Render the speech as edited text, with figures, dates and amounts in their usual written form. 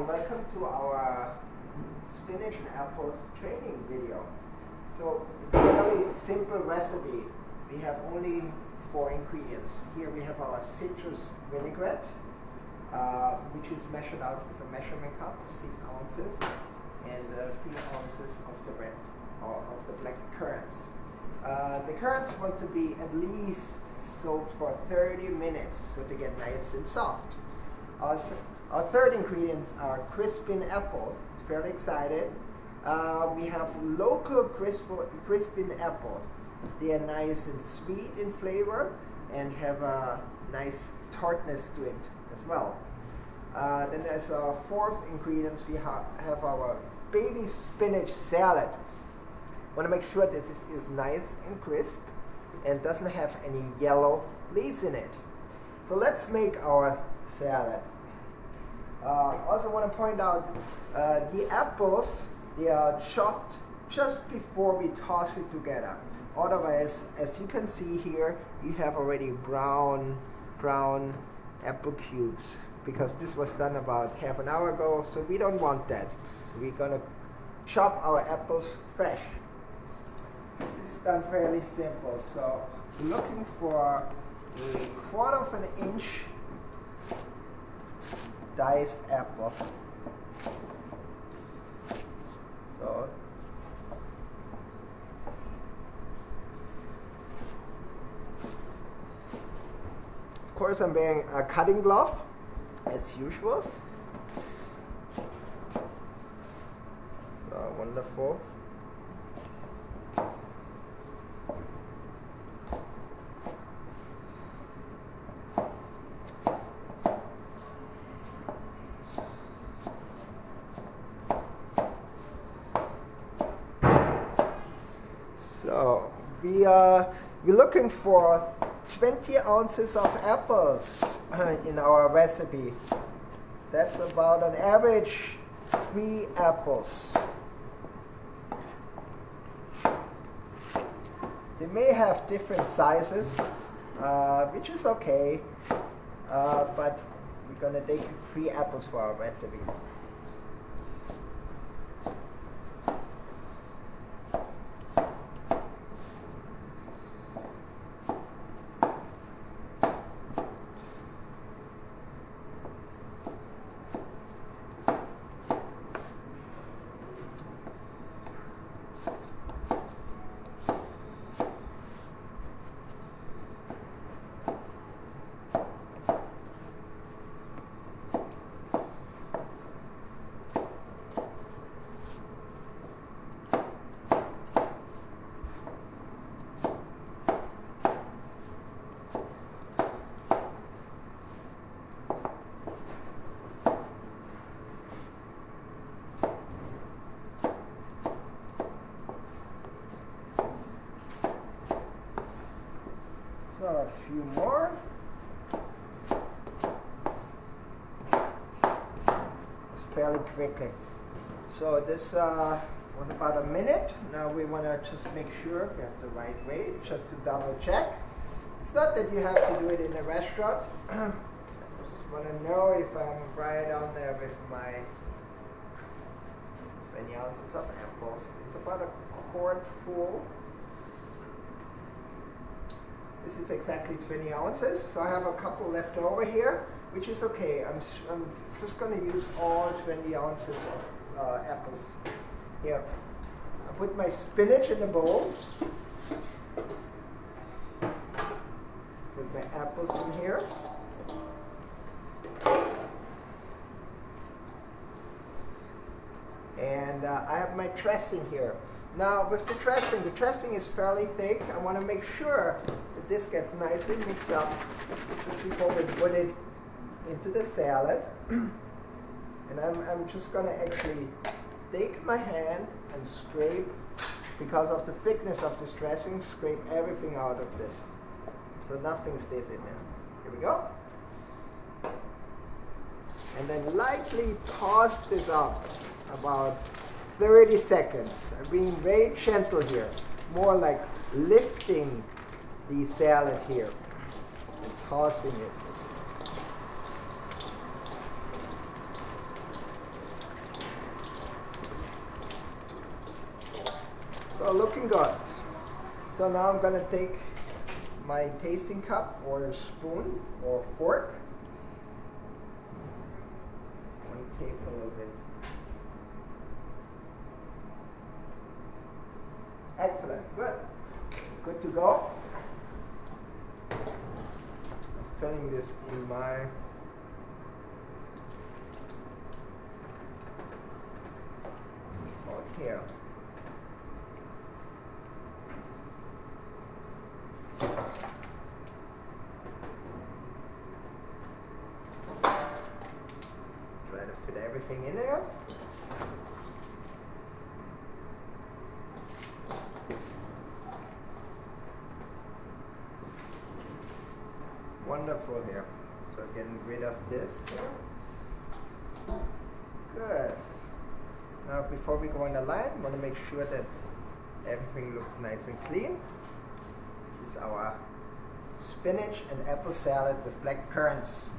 welcome to our spinach and apple training video. So it's a really simple recipe. We have only 4 ingredients. Here we have our citrus vinaigrette, which is measured out with a measurement cup, 6 ounces, and 3 ounces of the red or of the black currants. The currants want to be at least soaked for 30 minutes so they get nice and soft. Our third ingredients are crispin apple. Fairly excited. We have local crispin apple. They are nice and sweet in flavor and have a nice tartness to it as well. Then there's our fourth ingredients. We have our baby spinach salad. Want to make sure this is nice and crisp and doesn't have any yellow leaves in it. So let's make our salad. Also want to point out the apples, they are chopped just before we toss it together. Otherwise, as you can see here, you have already brown apple cubes because this was done about half an hour ago, so we don't want that. We're going to chop our apples fresh. This is done fairly simple, so we're looking for a 1/4 of an inch diced apple. So of course I'm wearing a cutting glove as usual. So wonderful. So we're looking for 20 ounces of apples in our recipe. That's about an average 3 apples. They may have different sizes, which is okay, but we're going to take 3 apples for our recipe. So a few more. It's fairly quickly. So this was about a minute. Now we want to just make sure we have the right weight, just to double check. It's not that you have to do it in a restaurant. I just want to know if I'm right on there with my 20 ounces of apples. It's about a quart full. This is exactly 20 ounces, so I have a couple left over here, which is okay. I'm just going to use all 20 ounces of apples. Here, I put my spinach in the bowl. Put my apples in here. And I have my dressing here. Now with the dressing is fairly thick. I want to make sure that this gets nicely mixed up just before we put it into the salad. And I'm just going to actually take my hand and scrape, because of the thickness of this dressing, scrape everything out of this. So nothing stays in there. Here we go. And then lightly toss this up about 30 seconds. I'm being very gentle here, more like lifting the salad here and tossing it. So looking good. So now I'm gonna take my tasting cup or spoon or fork. I'm gonna taste a little bit. Excellent, good. Good to go. I'm filling this in my here. Try to fit everything in there. Wonderful here. So getting rid of this here. Good. Now before we go on the line, I want to make sure that everything looks nice and clean. This is our spinach and apple salad with black currants.